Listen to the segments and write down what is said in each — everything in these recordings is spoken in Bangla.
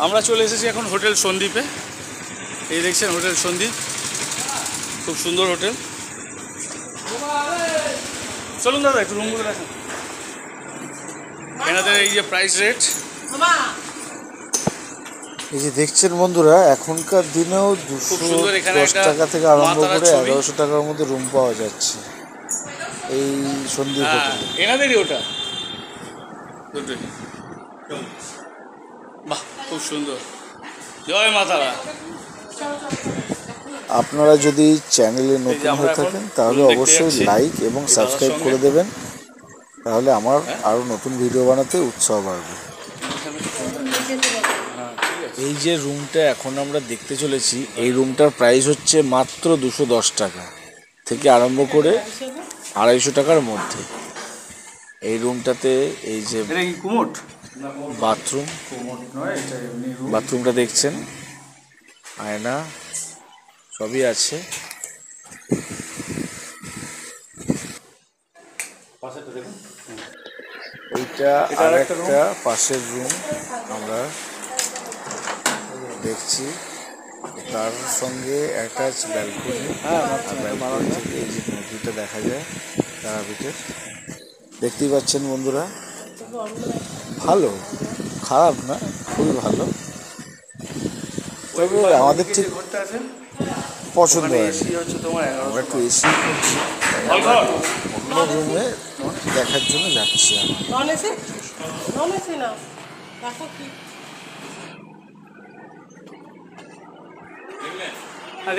আমরা চলে এসেছি এখন হোটেল সন্দীপে। এই দেখছেন হোটেল সন্দীপ, খুব সুন্দর হোটেল। চলুন দাদা একটু রুমগুলো দেখেন। এনাদের এই যে প্রাইস রেট, এই যে দেখছেন বন্ধুরা, এখনকার দিনেও 210 টাকা থেকে আরম্ভ করে 1100 টাকার মধ্যে রুম পাওয়া যাচ্ছে এই সন্দীপ হোটেলে। এনাদেরই ওটা দুটোই। বাহ, খুব সুন্দর। জয় মা তারা। আপনারা যদি চ্যানেলে নতুন হয়ে থাকেন তাহলে অবশ্যই লাইক এবং সাবস্ক্রাইব করে দেবেন, তাহলে আমার আরও নতুন ভিডিও বানাতে উৎসাহ বাড়বে। এই যে রুমটা এখন আমরা দেখতে চলেছি, এই রুমটার প্রাইস হচ্ছে মাত্র 210 টাকা থেকে আরম্ভ করে 250 টাকার মধ্যে। এই রুমটাতে এই যে বাথরুমটা দেখছেন, আয়না সবই আছে। এইটা আর একটা পাশের রুম আমরা দেখছি, তার সঙ্গে অ্যাটাচ ব্যালকনি। ব্যালকনি থেকে এই যে নদীটা দেখা যায় তারাপীঠের, দেখতেই পাচ্ছেন বন্ধুরা। ভালো, খারাপ না, খুবই ভালো। তবে আমাদের ঠিক পছন্দ হয়, আমরা একটু এসি অন্য রুমে দেখার জন্য যাচ্ছি।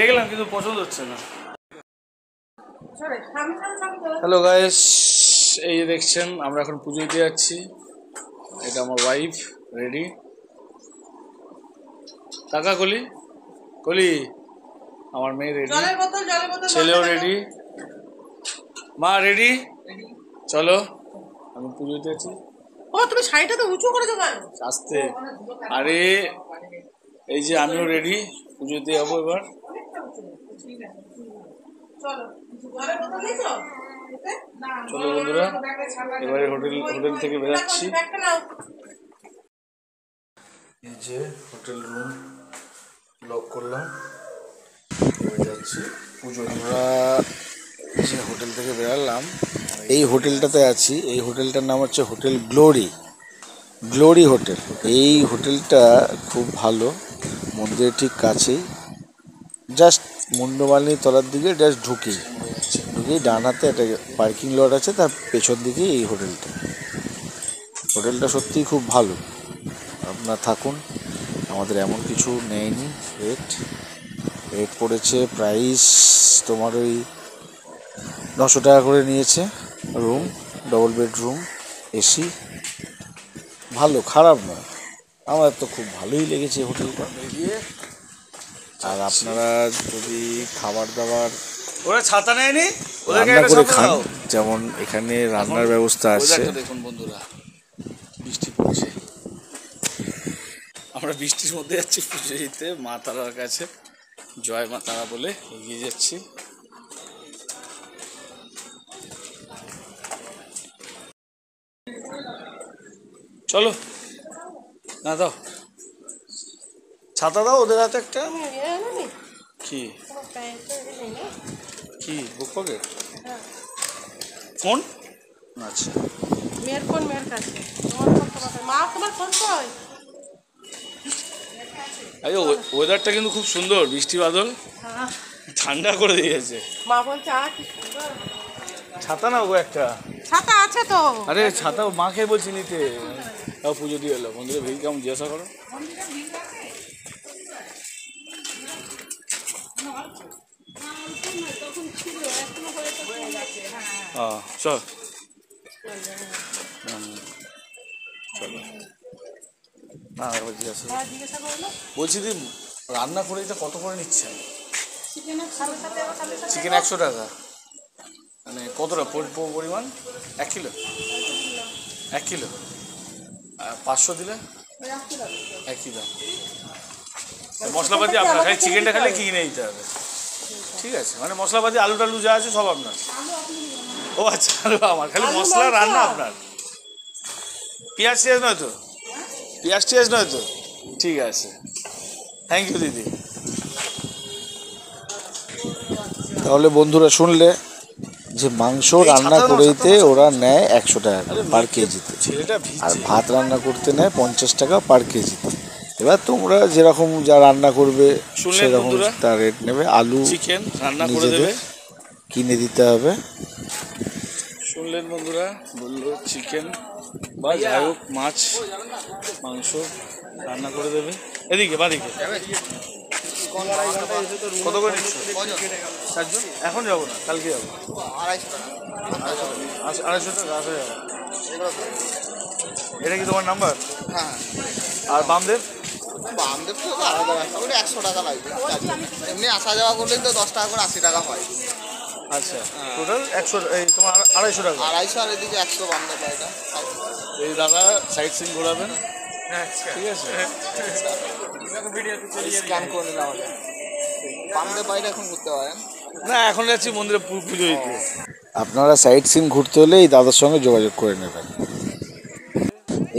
দেখলাম কিন্তু পছন্দ হচ্ছে না। হ্যালো গাইস, এই যে দেখছেন আমরা এখন পুজো দিতে যাচ্ছি। এটা আমার ওয়াইফ রেডি। টাকা কলি কলি, আমার মেয়ে রেডি, ছেলেও রেডি, মা রেডি। চলো, আমি পুজো দিতে যাচ্ছি। ও তুমি শাড়িটা তো উঁচু করেছো কেন? আস্তে। আরে এই যে আমিও রেডি, পুজো দিতে যাবো এবার। চলো বন্ধুরা, এবারে হোটেল থেকে বেরাচ্ছি। এই যে হোটেল রুম লক করলাম, যাচ্ছি পুজো। আমরা যে হোটেল থেকে বেরালাম, এই হোটেলটাতে আছি। এই হোটেলটার নাম হচ্ছে হোটেল গ্লোরি হোটেল। এই হোটেলটা খুব ভালো, মন্দিরের ঠিক কাছেই, জাস্ট মুন্ডমালিনী তলার দিকে জাস্ট ঢুকেই ডান হাতে একটা পার্কিং লট আছে, তার পেছন দিকেই এই হোটেলটা সত্যিই খুব ভালো। আপনারা থাকুন, আমাদের এমন কিছু নেয়নি। রেট পড়েছে প্রাইস তোমার ওই 900 টাকা করে নিয়েছে রুম, ডবল বেডরুম, এসি, ভালো, খারাপ নয়। আমার তো খুব ভালোই লেগেছে হোটেলটা। আর আপনারা যদি খাবার দাবার ওরা ছাতা নেয়নি, রান্না করে খান, যেমন এখানে রান্নার ব্যবস্থা আছে। দেখুন বন্ধুরা, বৃষ্টি পড়ছে, আমরা বৃষ্টির মধ্যে যাচ্ছি পুজো দিতে মা তারার কাছে। জয় মা তারা বলে এগিয়ে যাচ্ছি। চলো, না দাও ছাতা, দাও ওদের হাতে একটা। কি কি বুক পকেট ফোন? আচ্ছা, মেয়ের ফোন মেয়ের কাছে। মা তোমার ফোন কই? আরে ওয়েদারটা কিন্তু খুব সুন্দর, বৃষ্টি বাদল ঠান্ডা করে দিয়েছে। মা বলছে কি সুন্দর। ছাতা নাও একটা। ছাতা আছে তো। আরে ছাতা মাকে বলছি নিতে। তাও পুজো দিয়ে এলো। মন্দিরে ভিড় কেমন জিজ্ঞাসা করো। চল চলো না, জিজ্ঞাসা বলছি দি, রান্না করে এটা কত করে নিচ্ছেন? চিকেন 100 টাকা, মানে কতটা পরিমাণ? 1 কিলো? 1 কিলো 500 দিলে একই দাম। মশলাপাতি আপনার, খালি চিকেনটা খালি কিনে নিতে হবে। ঠিক আছে, মানে মশলাপাতি আলু টালু যা আছে সব আপনার। ও আচ্ছা, আলু আমার, খালি মশলা রান্না আপনার। পেঁয়াজ টিয়াজ নয় তো? পেঁয়াজ টিয়াজ নয় তো? ঠিক আছে, থ্যাংক ইউ দিদি। তাহলে বন্ধুরা শুনলে যে মাংস রান্না করে দিতে ওরা নেয় 100 টাকা পার কেজিতে, ছেলেটা আর ভিজছে। ভাত রান্না করতে নেয় 50 টাকা পার কেজিতে। এবার তোমরা যেরকম যা রান্না করবে শুনলেন সেরকম বন্ধুরা? তার রেট নেবে। আলু চিকেন রান্না করে নিজেদের দেবে। কিনে দিতে হবে। শুনলেন বন্ধুরা, বললো চিকেন বা যাই হোক মাছ মাংস রান্না করে দেবে। এদিকে বাদিকে কত করে নিচ্ছ? চারজন? এখন যাবো না, কালকে যাবো। 250 টাকা আসা যাবে। এটা কি তোমার নাম্বার? হ্যাঁ, আর বামদেব? বামদেব তো আলাদা রাস্তা করে 100 টাকা লাগবে। এমনি আসা যাওয়া করলেই তো 10 টাকা করে 80 টাকা হয়। আচ্ছা, টোটাল 100, এই তোমার 250 টাকা। 250 আর এদিকে 100 বামদেব এটা। এই দাদা সাইড সিন ঘোরাবেন, ঠিক আছে? স্ক্যান করে নিলাম আগে। বামদেব বাইরে এখন ঘুরতে পারেন। না, এখন যাচ্ছি মন্দিরে পুজো দিতে। আপনারা সাইট সিন ঘুরতে হলে এই দাদার সঙ্গে যোগাযোগ করে নেবেন।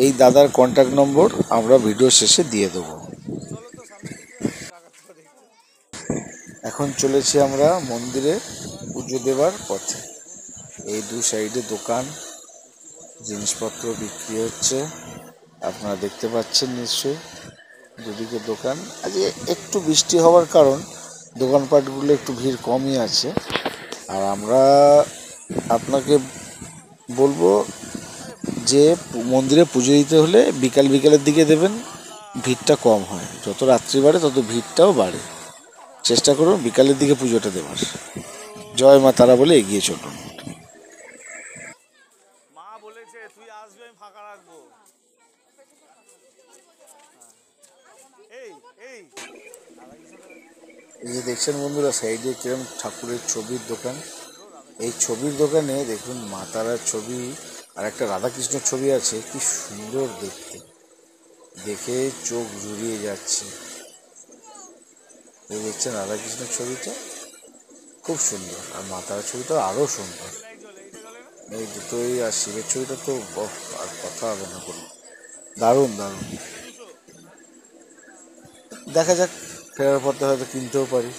এই দাদার কন্ট্যাক্ট নম্বর আমরা ভিডিও শেষে দিয়ে দেবো। এখন চলেছি আমরা মন্দিরে পুজো দেবার পথে। এই দু সাইডে দোকান, জিনিসপত্র বিক্রি হচ্ছে, আপনারা দেখতে পাচ্ছেন নিশ্চয়ই দুদিকে দোকান। আজকে একটু বৃষ্টি হওয়ার কারণ দোকানপাটগুলো একটু ভিড় কমই আছে। আর আমরা আপনাকে বলবো যে মন্দিরে পুজো দিতে হলে বিকালের দিকে দেবেন, ভিড়টা কম হয়। যত রাত্রি বাড়ে তত ভিড়টাও বাড়ে। চেষ্টা করুন বিকালের দিকে পুজোটা দেওয়ার। জয় মা তারা বলে এগিয়ে চলুন। মা বলেছে তুই আসবি, আমি ফাঁকা রাখবো। এই এই এই যে দেখছেন বন্ধুরা সাইডে কিরম ঠাকুরের ছবির দোকান। এই ছবির দোকানে দেখুন মা তারার ছবি আর একটা রাধাকৃষ্ণর ছবি আছে, কি সুন্দর দেখতে, দেখে চোখ জুড়িয়ে যাচ্ছে। এই দেখছেন রাধাকৃষ্ণের ছবিটা খুব সুন্দর, আর মা তারার ছবিটা আরও সুন্দর। এই দুটোই, আর শিবের ছবিটা তো আর কথা হবে না কোনো, দারুণ দারুণ। দেখা যাক, ফেরার পথে হয়তো কিনতেও পারি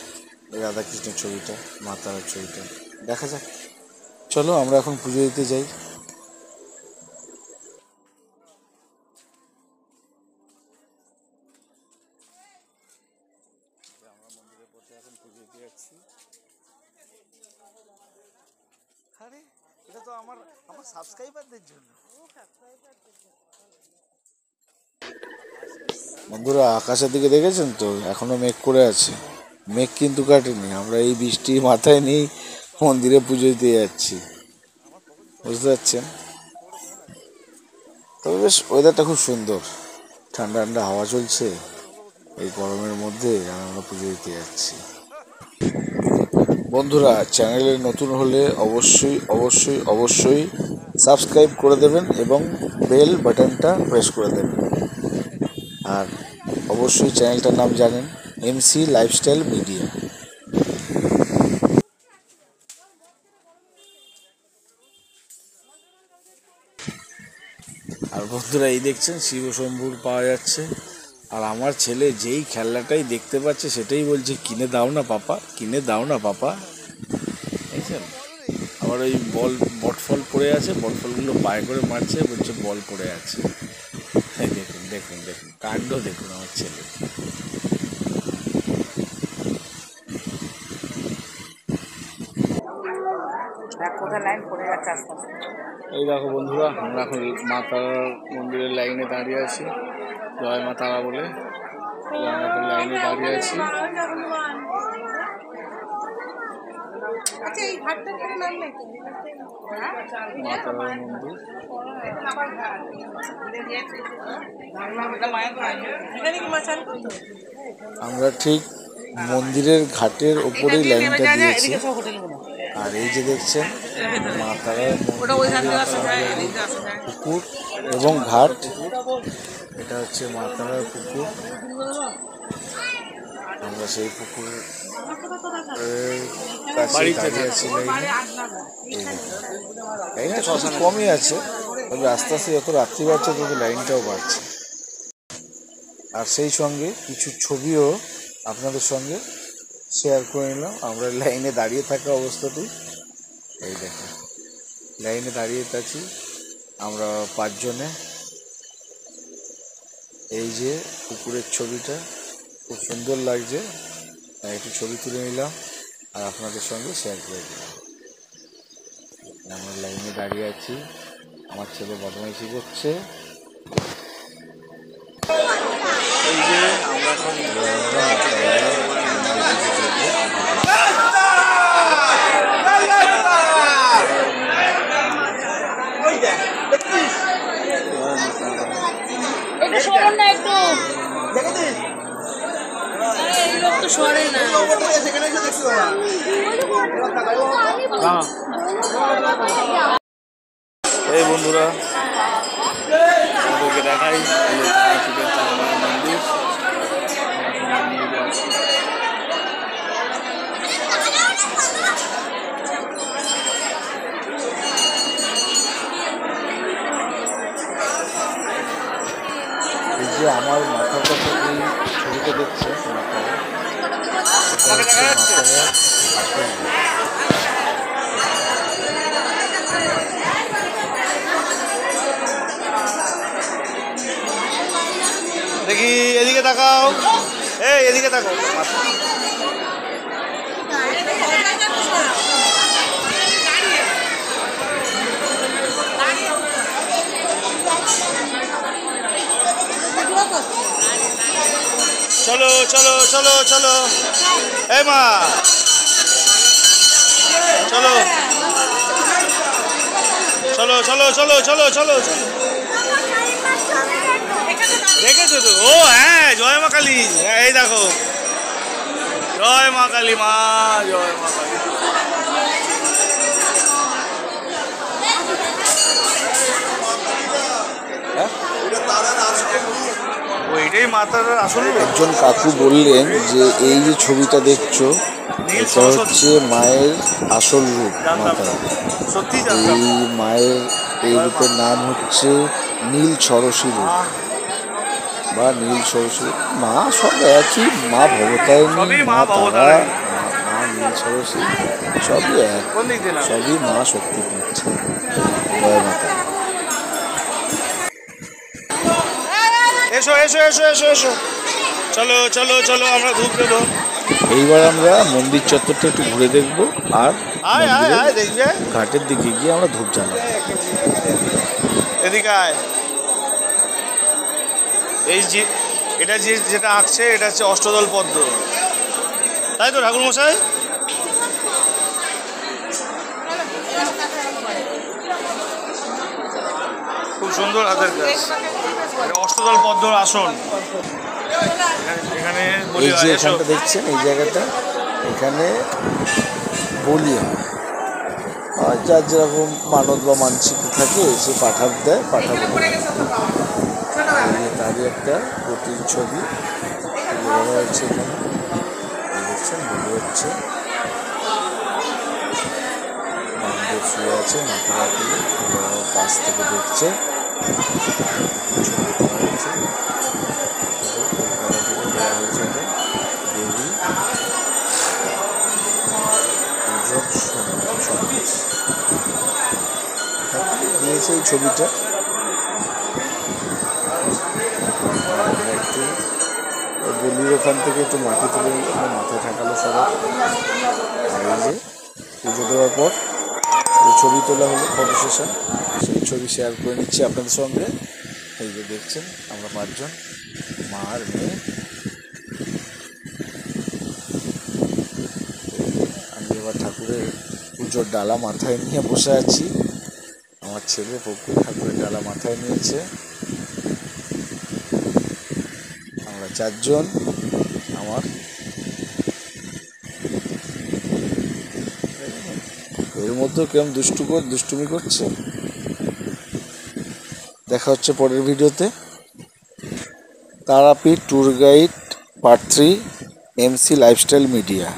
এই রাধাকৃষ্ণের ছবিটা, মা তারার ছবিটা। দেখা যাক, চলো আমরা এখন পুজো দিতে যাই। আরে এটা তো আমার সাবস্ক্রাইবারদের জন্য। বন্ধুরা আকাশের দিকে দেখেছেন তো, এখনো মেঘ করে আছে, মেঘ কিন্তু কাটেনি। আমরা এই বৃষ্টি মাথায় নিয়ে মন্দিরে পুজো দিতে যাচ্ছি, বুঝতে পারছেন? তবে বেশ ওয়েদারটা খুব সুন্দর, ঠান্ডা ঠান্ডা হাওয়া চলছে এই গরমের মধ্যে, আর আমরা পুজো দিতে যাচ্ছি। বন্ধুরা চ্যানেলে নতুন হলে অবশ্যই অবশ্যই অবশ্যই সাবস্ক্রাইব করে দেবেন এবং বেল বাটনটা প্রেস করে দেবেন। আর অবশ্যই চ্যানেলটার নাম জানেন, এমসি লাইফস্টাইল মিডিয়া। আর বন্ধুরা এই দেখছেন শিবশম্ভুর পাওয়া যাচ্ছে, আর আমার ছেলে যেই খেলনাটাই দেখতে পাচ্ছে সেটাই বলছে কিনে দাও না পাপা, কিনে দাও না পাপা। দেখছেন, আবার ওই বটফল পড়ে আছে, বটফলগুলো পায়ে করে মারছে, বলছে বল পড়ে আছে। দেখুন দেখুন দেখুন কাণ্ড দেখুন আমার ছেলে। এই দেখো বন্ধুরা, আমরা এখন মা তারার মন্দিরের লাইনে দাঁড়িয়ে আছি, জয় মা তারা বলে আমরা এখন লাইনে দাঁড়িয়ে আছি। আচ্ছা, এই ঘাটটার কোনো নাম নেই তো? মা তারার মন্দির, এখানে কি মাছ আনতো তো? আমরা ঠিক মন্দিরের ঘাটের ওপরেই লাইনটা দিয়েছি। আর এই যে দেখছেন মা তারার পুকুর এবং ঘাট, এটা হচ্ছে মা তারার পুকুর। আমরা সেই পুকুরের কাছে দাঁড়িয়ে আছি লাইনে। এই দেখুন, লাইনটা সব কমই আছে, তবে আস্তে আস্তে যত রাত্রি বাড়ছে তত লাইনটাও বাড়ছে। আর সেই সঙ্গে কিছু ছবিও আপনাদের সঙ্গে শেয়ার করে নিলাম। আমরা লাইনে দাঁড়িয়ে থাকা অবস্থাতেই এই দেখুন, লাইনে দাঁড়িয়ে আছি আমরা 5 জনে। এই যে পুকুরের ছবিটা খুব সুন্দর লাগছে, একটু ছবি তুলে নিলাম আর আপনাদের সঙ্গে শেয়ার করে দিলাম। আমরা লাইনে দাঁড়িয়ে আছি, আমার ছেলে বদমাইশি করছে। এই যে আমরা এখন একটু সরেন না, একটু এই লোক তো সরে না। এই বন্ধুরা আমাদেরকে দেখাই তারাপীঠের চারমার মন্দির। এই যে আমার মাথার কাছে যে ছবিটা দেখছে আমাকে দেখা যাচ্ছে? দেখি এদিকে তাকাও, এই এদিকে তাকাও। চলো চলো চলো চলো, এই মা চলো চলো চলো চলো চলো চলো চলো। দেখেছো তো? ও হ্যাঁ, জয় মা কালী। এই দেখো, জয় মা কালী, মা জয় মা কালী। ওইটাই মাতার আসল রূপ। একজন কাকু বললেন যে এই যে ছবিটা দেখছো নীল এটা সরস্বতী। হচ্ছে মায়ের আসল রূপ। জানতাম মাতা না, সত্যি জানতাম এই না। মায়ের এই রূপের নাম হচ্ছে নীল ষোড়শী রূপ বা নীল ষোড়শী মা। সব একই, মা ভবতারিণী, সবই মা মা তারা, ভবতারিণী। মা নীল ষোড়শী, সবই এক, কোন দিক দিয়ে না? সবই মা শক্তিপীঠ। জয় মাতা। এসো এসো এসো এসো এসো, চলো চলো চলো, আমরা ধূপ দেবো। এইবার আমরা মন্দির চত্বরটা একটু ঘুরে দেখবো আর আয় আয় মন্দিরের আয়, দেখবে ঘাটের দিকে গিয়ে আমরা ধূপ জ্বালাবো। এদিকে আয়। এই যে এটা যেটা আঁকছে এটা হচ্ছে অষ্টদল পদ্ম, তাই তো ঠাকুর মশাই? খুব সুন্দর হাতের কাজ। এটা অষ্টদল পদ্মর আসন। এখানে বলি এই যে হয়, এসো। এখানটা দেখছেন, এই জায়গাটা, এখানে বলি হয়। আর যার যেরকম মানত বা মানসিক থাকে সে পাঠাব দেয়, পাঠাবো। তারই একটা প্রতির ছবি তুলে ধরা হচ্ছে এখানে। এই দেখছেন, বলি হচ্ছে। বামদেব শুয়ে আছে, মাথা রাখলে পাশ থেকে দেখছে। ছবি করা হয়েছে, কলকাতা থেকে দেওয়া হয়েছে। এটা দেবী পূজক সন্দেশ দিয়েছে এই ছবিটা। আমরা একটু বলির ওখান থেকে একটু মাটি তুলে মাথায় ঠাকালো সবাই। আর এই যে পুজো দেওয়ার পর এই ছবি তোলা হলো, ফটো সেশন, সেই ছবি শেয়ার করে নিচ্ছি আপনাদের সঙ্গে। এই যে দেখছেন আমরা 5 জন, মা আর মেয়ে। আমি এবার ঠাকুরের পুজোর ডালা মাথায় নিয়ে বসে আছি। আমার ছেলে পপু ঠাকুরের ডালা মাথায় নিয়েছে। আমরা 4 জন। আমার এর মধ্যেও কেমন দুষ্টুমি করছে। দেখা হচ্ছে পরের ভিডিওতে। Tarapith tour guide part 3, MC lifestyle media.